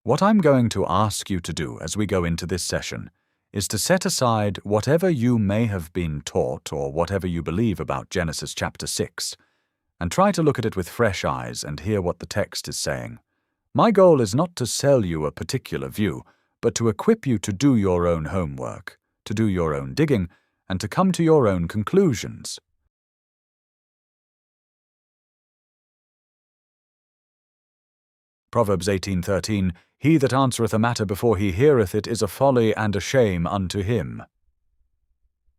What I'm going to ask you to do as we go into this session is to set aside whatever you may have been taught or whatever you believe about Genesis chapter 6, and try to look at it with fresh eyes and hear what the text is saying. My goal is not to sell you a particular view, but to equip you to do your own homework, to do your own digging, and to come to your own conclusions. Proverbs 18:13, "He that answereth a matter before he heareth it is a folly and a shame unto him."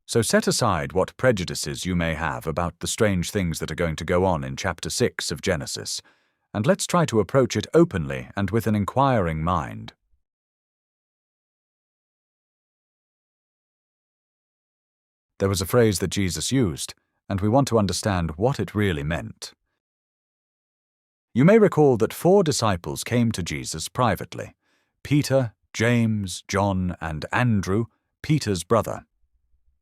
So set aside what prejudices you may have about the strange things that are going to go on in chapter 6 of Genesis, and let's try to approach it openly and with an inquiring mind. There was a phrase that Jesus used, and we want to understand what it really meant. You may recall that 4 disciples came to Jesus privately: Peter, James, John, and Andrew, Peter's brother.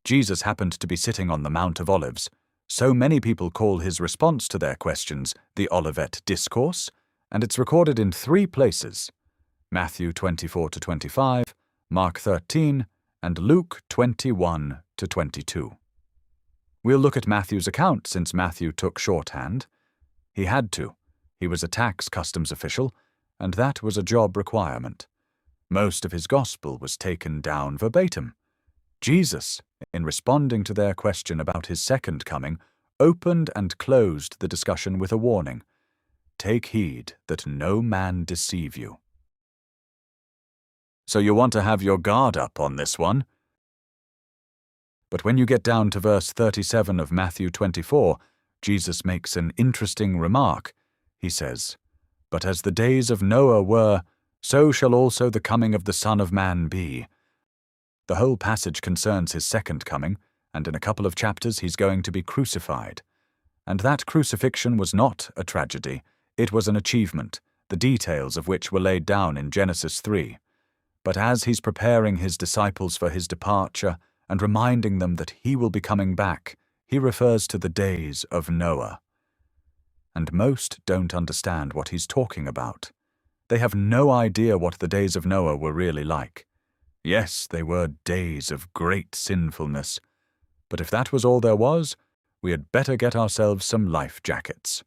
Jesus happened to be sitting on the Mount of Olives, so many people call his response to their questions the Olivet Discourse, and it's recorded in 3 places: Matthew 24-25, Mark 13, and Luke 21-22. We'll look at Matthew's account since Matthew took shorthand. He had to. He was a tax customs official, and that was a job requirement. Most of his gospel was taken down verbatim. Jesus, in responding to their question about his second coming, opened and closed the discussion with a warning: "Take heed that no man deceive you." So you want to have your guard up on this one. But when you get down to verse 37 of Matthew 24, Jesus makes an interesting remark. He says, "But as the days of Noah were, so shall also the coming of the Son of Man be." The whole passage concerns his second coming, and in a couple of chapters he's going to be crucified. And that crucifixion was not a tragedy, it was an achievement, the details of which were laid down in Genesis 3. But as he's preparing his disciples for his departure and reminding them that he will be coming back, he refers to the days of Noah. And most don't understand what he's talking about. They have no idea what the days of Noah were really like. Yes, they were days of great sinfulness. But if that was all there was, we had better get ourselves some life jackets.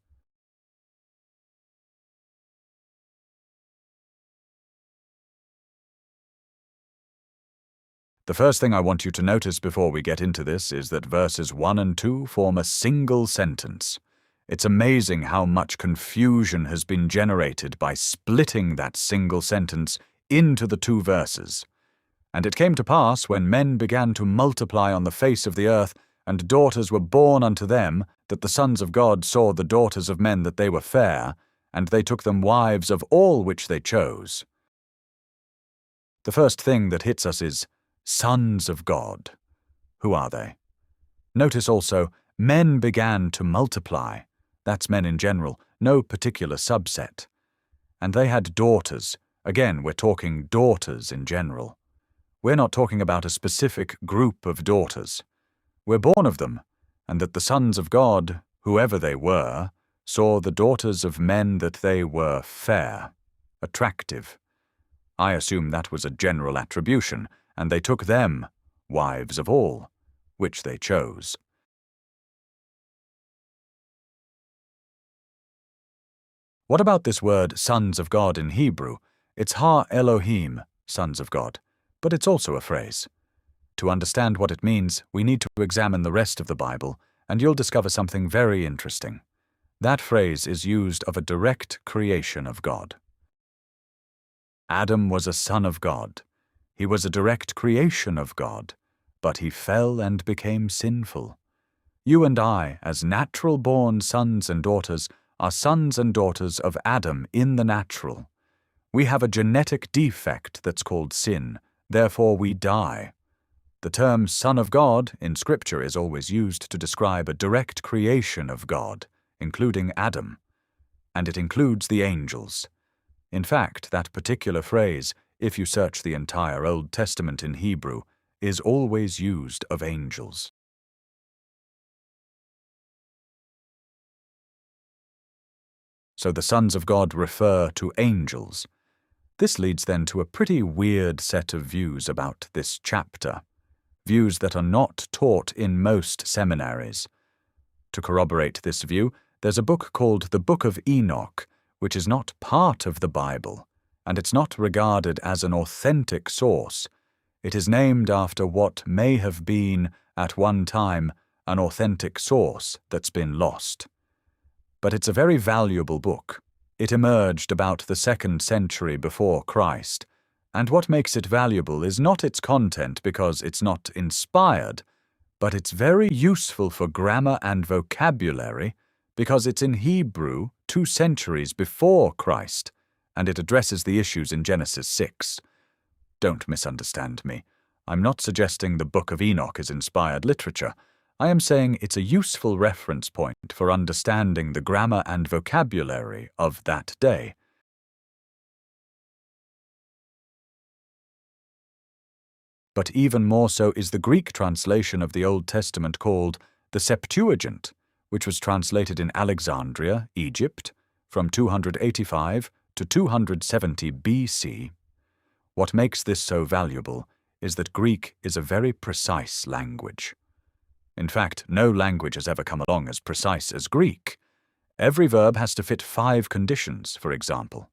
The first thing I want you to notice before we get into this is that verses 1 and 2 form a single sentence. It's amazing how much confusion has been generated by splitting that single sentence into the 2 verses. "And it came to pass, when men began to multiply on the face of the earth, and daughters were born unto them, that the sons of God saw the daughters of men that they were fair, and they took them wives of all which they chose." The first thing that hits us is sons of God. Who are they? Notice also, men began to multiply. That's men in general, no particular subset. And they had daughters. Again, we're talking daughters in general. We're not talking about a specific group of daughters. We're born of them, and that the sons of God, whoever they were, saw the daughters of men that they were fair, attractive. I assume that was a general attribution, and they took them, wives of all, which they chose. What about this word sons of God in Hebrew? It's Ha Elohim, sons of God, but it's also a phrase. To understand what it means, we need to examine the rest of the Bible, and you'll discover something very interesting. That phrase is used of a direct creation of God. Adam was a son of God. He was a direct creation of God, but he fell and became sinful. You and I, as natural-born sons and daughters, are sons and daughters of Adam in the natural. We have a genetic defect that's called sin, therefore we die. The term Son of God in Scripture is always used to describe a direct creation of God, including Adam. And it includes the angels. In fact, that particular phrase, if you search the entire Old Testament in Hebrew, is always used of angels. So the sons of God refer to angels. This leads then to a pretty weird set of views about this chapter, views that are not taught in most seminaries. To corroborate this view, there's a book called the Book of Enoch, which is not part of the Bible, and it's not regarded as an authentic source. It is named after what may have been, at one time, an authentic source that's been lost. But it's a very valuable book. It emerged about the 2nd century before Christ, and what makes it valuable is not its content because it's not inspired, but it's very useful for grammar and vocabulary because it's in Hebrew 2 centuries before Christ, and it addresses the issues in Genesis 6. Don't misunderstand me. I'm not suggesting the Book of Enoch is inspired literature. I am saying it's a useful reference point for understanding the grammar and vocabulary of that day. But even more so is the Greek translation of the Old Testament called the Septuagint, which was translated in Alexandria, Egypt, from 285 to 270 BC. What makes this so valuable is that Greek is a very precise language. In fact, no language has ever come along as precise as Greek. Every verb has to fit 5 conditions, for example.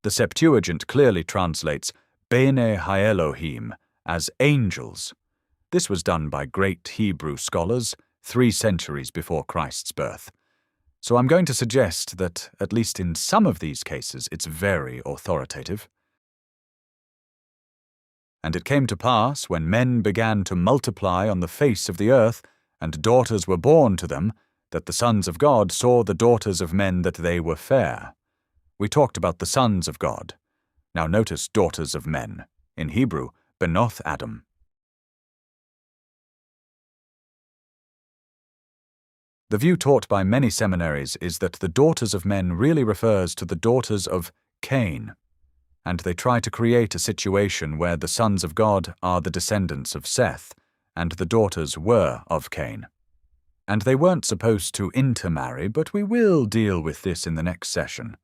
The Septuagint clearly translates Bene Haelohim as angels. This was done by great Hebrew scholars 3 centuries before Christ's birth. So I'm going to suggest that, at least in some of these cases, it's very authoritative. And it came to pass, when men began to multiply on the face of the earth, and daughters were born to them, that the sons of God saw the daughters of men that they were fair. We talked about the sons of God. Now notice daughters of men. In Hebrew, Benoth Adam. The view taught by many seminaries is that the daughters of men really refers to the daughters of Cain, and they try to create a situation where the sons of God are the descendants of Seth, and the daughters were of Cain. And they weren't supposed to intermarry, but we will deal with this in the next session.